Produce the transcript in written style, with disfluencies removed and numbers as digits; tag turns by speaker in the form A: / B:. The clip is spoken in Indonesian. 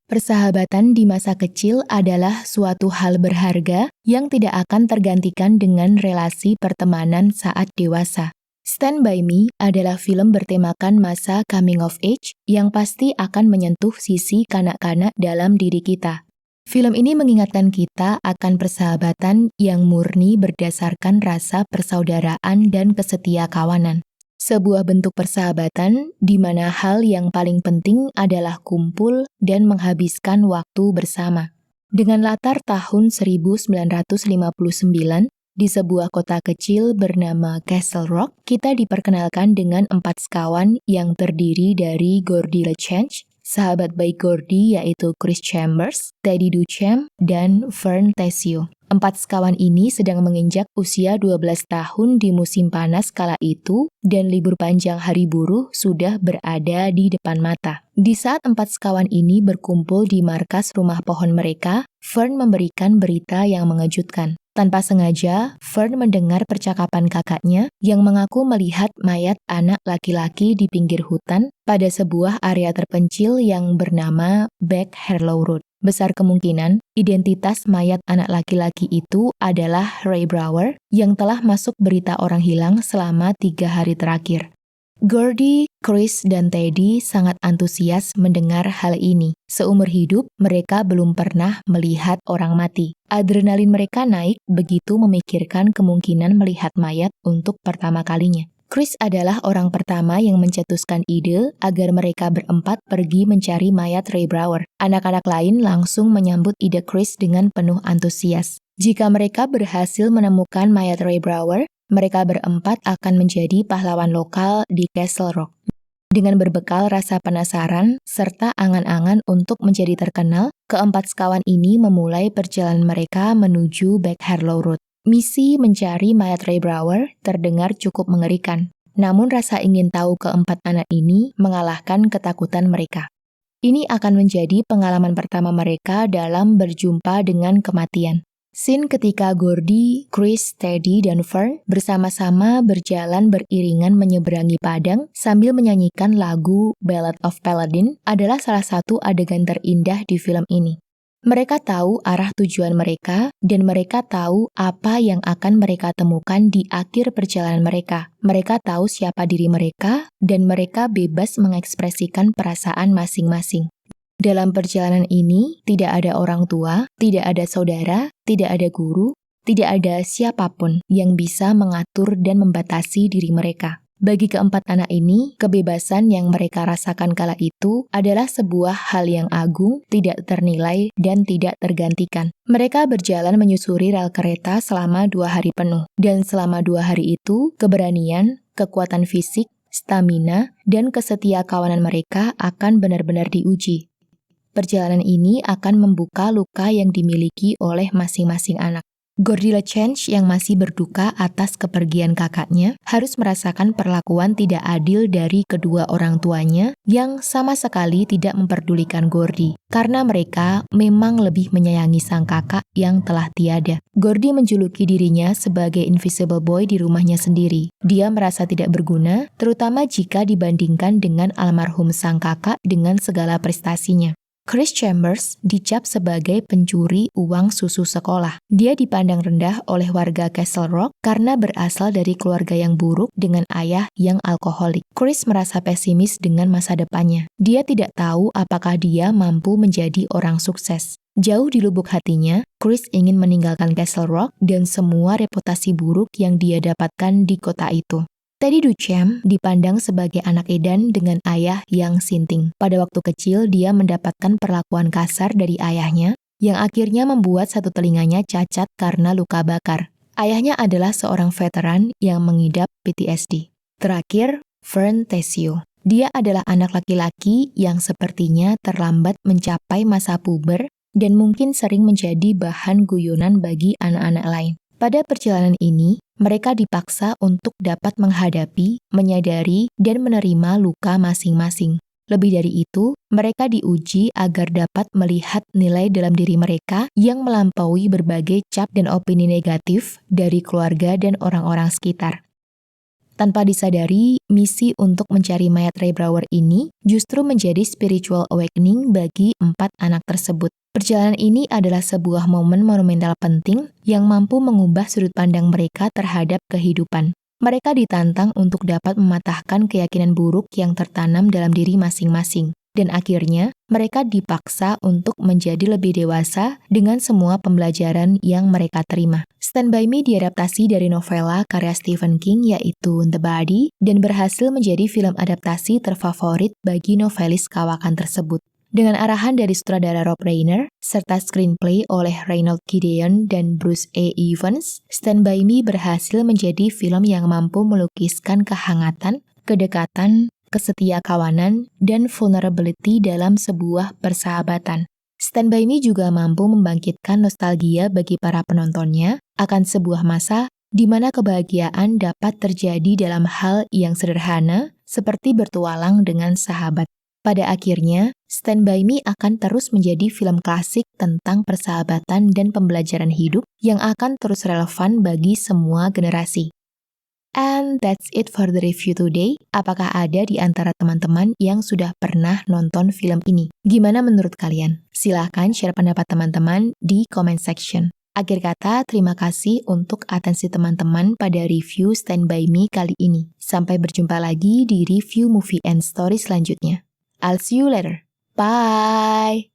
A: Persahabatan di masa kecil adalah suatu hal berharga yang tidak akan tergantikan dengan relasi pertemanan saat dewasa. Stand By Me adalah film bertemakan masa coming of age yang pasti akan menyentuh sisi kanak-kanak dalam diri kita. Film ini mengingatkan kita akan persahabatan yang murni berdasarkan rasa persaudaraan dan kesetia kawanan. Sebuah bentuk persahabatan di mana hal yang paling penting adalah kumpul dan menghabiskan waktu bersama. Dengan latar tahun 1959, di sebuah kota kecil bernama Castle Rock, kita diperkenalkan dengan 4 sekawan yang terdiri dari Gordy LeChange, sahabat baik Gordy yaitu Chris Chambers, Teddy Duchamp, dan Fern Tessio. 4 sekawan ini sedang menginjak usia 12 tahun di musim panas kala itu dan libur panjang hari buruh sudah berada di depan mata. Di saat 4 sekawan ini berkumpul di markas rumah pohon mereka, Fern memberikan berita yang mengejutkan. Tanpa sengaja, Fern mendengar percakapan kakaknya yang mengaku melihat mayat anak laki-laki di pinggir hutan pada sebuah area terpencil yang bernama Back Harlow Road. Besar kemungkinan, identitas mayat anak laki-laki itu adalah Ray Brower yang telah masuk berita orang hilang selama 3 hari terakhir. Gordy, Chris, dan Teddy sangat antusias mendengar hal ini. Seumur hidup, mereka belum pernah melihat orang mati. Adrenalin mereka naik begitu memikirkan kemungkinan melihat mayat untuk pertama kalinya. Chris adalah orang pertama yang mencetuskan ide agar mereka berempat pergi mencari mayat Ray Brower. Anak-anak lain langsung menyambut ide Chris dengan penuh antusias. Jika mereka berhasil menemukan mayat Ray Brower, mereka berempat akan menjadi pahlawan lokal di Castle Rock. Dengan berbekal rasa penasaran serta angan-angan untuk menjadi terkenal, keempat sekawan ini memulai perjalanan mereka menuju Back Harlow Road. Misi mencari mayat Ray Brower terdengar cukup mengerikan, namun rasa ingin tahu keempat anak ini mengalahkan ketakutan mereka. Ini akan menjadi pengalaman pertama mereka dalam berjumpa dengan kematian. Scene ketika Gordy, Chris, Teddy, dan Fern bersama-sama berjalan beriringan menyeberangi padang sambil menyanyikan lagu Ballad of Paladin adalah salah satu adegan terindah di film ini. Mereka tahu arah tujuan mereka, dan mereka tahu apa yang akan mereka temukan di akhir perjalanan mereka. Mereka tahu siapa diri mereka, dan mereka bebas mengekspresikan perasaan masing-masing. Dalam perjalanan ini, tidak ada orang tua, tidak ada saudara, tidak ada guru, tidak ada siapapun yang bisa mengatur dan membatasi diri mereka. Bagi keempat anak ini, kebebasan yang mereka rasakan kala itu adalah sebuah hal yang agung, tidak ternilai, dan tidak tergantikan. Mereka berjalan menyusuri rel kereta selama 2 hari penuh. Dan selama 2 hari itu, keberanian, kekuatan fisik, stamina, dan kesetia kawanan mereka akan benar-benar diuji. Perjalanan ini akan membuka luka yang dimiliki oleh masing-masing anak. Gordy LeChange yang masih berduka atas kepergian kakaknya harus merasakan perlakuan tidak adil dari kedua orang tuanya yang sama sekali tidak memperdulikan Gordy karena mereka memang lebih menyayangi sang kakak yang telah tiada. Gordy menjuluki dirinya sebagai invisible boy di rumahnya sendiri. Dia merasa tidak berguna, terutama jika dibandingkan dengan almarhum sang kakak dengan segala prestasinya. Chris Chambers dicap sebagai pencuri uang susu sekolah. Dia dipandang rendah oleh warga Castle Rock karena berasal dari keluarga yang buruk dengan ayah yang alkoholik. Chris merasa pesimis dengan masa depannya. Dia tidak tahu apakah dia mampu menjadi orang sukses. Jauh di lubuk hatinya, Chris ingin meninggalkan Castle Rock dan semua reputasi buruk yang dia dapatkan di kota itu. Teddy Duchamp dipandang sebagai anak edan dengan ayah yang sinting. Pada waktu kecil, dia mendapatkan perlakuan kasar dari ayahnya, yang akhirnya membuat satu telinganya cacat karena luka bakar. Ayahnya adalah seorang veteran yang mengidap PTSD. Terakhir, Fern Tessio. Dia adalah anak laki-laki yang sepertinya terlambat mencapai masa puber dan mungkin sering menjadi bahan guyonan bagi anak-anak lain. Pada perjalanan ini, mereka dipaksa untuk dapat menghadapi, menyadari, dan menerima luka masing-masing. Lebih dari itu, mereka diuji agar dapat melihat nilai dalam diri mereka yang melampaui berbagai cap dan opini negatif dari keluarga dan orang-orang sekitar. Tanpa disadari, misi untuk mencari mayat Ray Brower ini justru menjadi spiritual awakening bagi 4 anak tersebut. Perjalanan ini adalah sebuah momen monumental penting yang mampu mengubah sudut pandang mereka terhadap kehidupan. Mereka ditantang untuk dapat mematahkan keyakinan buruk yang tertanam dalam diri masing-masing. Dan akhirnya, mereka dipaksa untuk menjadi lebih dewasa dengan semua pembelajaran yang mereka terima. Stand By Me diadaptasi dari novela karya Stephen King yaitu The Body dan berhasil menjadi film adaptasi terfavorit bagi novelis kawakan tersebut. Dengan arahan dari sutradara Rob Reiner, serta screenplay oleh Reynold Gideon dan Bruce A. Evans, Stand By Me berhasil menjadi film yang mampu melukiskan kehangatan, kedekatan, kesetia kawanan, dan vulnerability dalam sebuah persahabatan. Stand By Me juga mampu membangkitkan nostalgia bagi para penontonnya akan sebuah masa di mana kebahagiaan dapat terjadi dalam hal yang sederhana seperti bertualang dengan sahabat. Pada akhirnya, Stand By Me akan terus menjadi film klasik tentang persahabatan dan pembelajaran hidup yang akan terus relevan bagi semua generasi. And that's it for the review today. Apakah ada di antara teman-teman yang sudah pernah nonton film ini? Gimana menurut kalian? Silahkan share pendapat teman-teman di comment section. Akhir kata, terima kasih untuk atensi teman-teman pada review Stand By Me kali ini. Sampai berjumpa lagi di review movie and story selanjutnya. I'll see you later. Bye!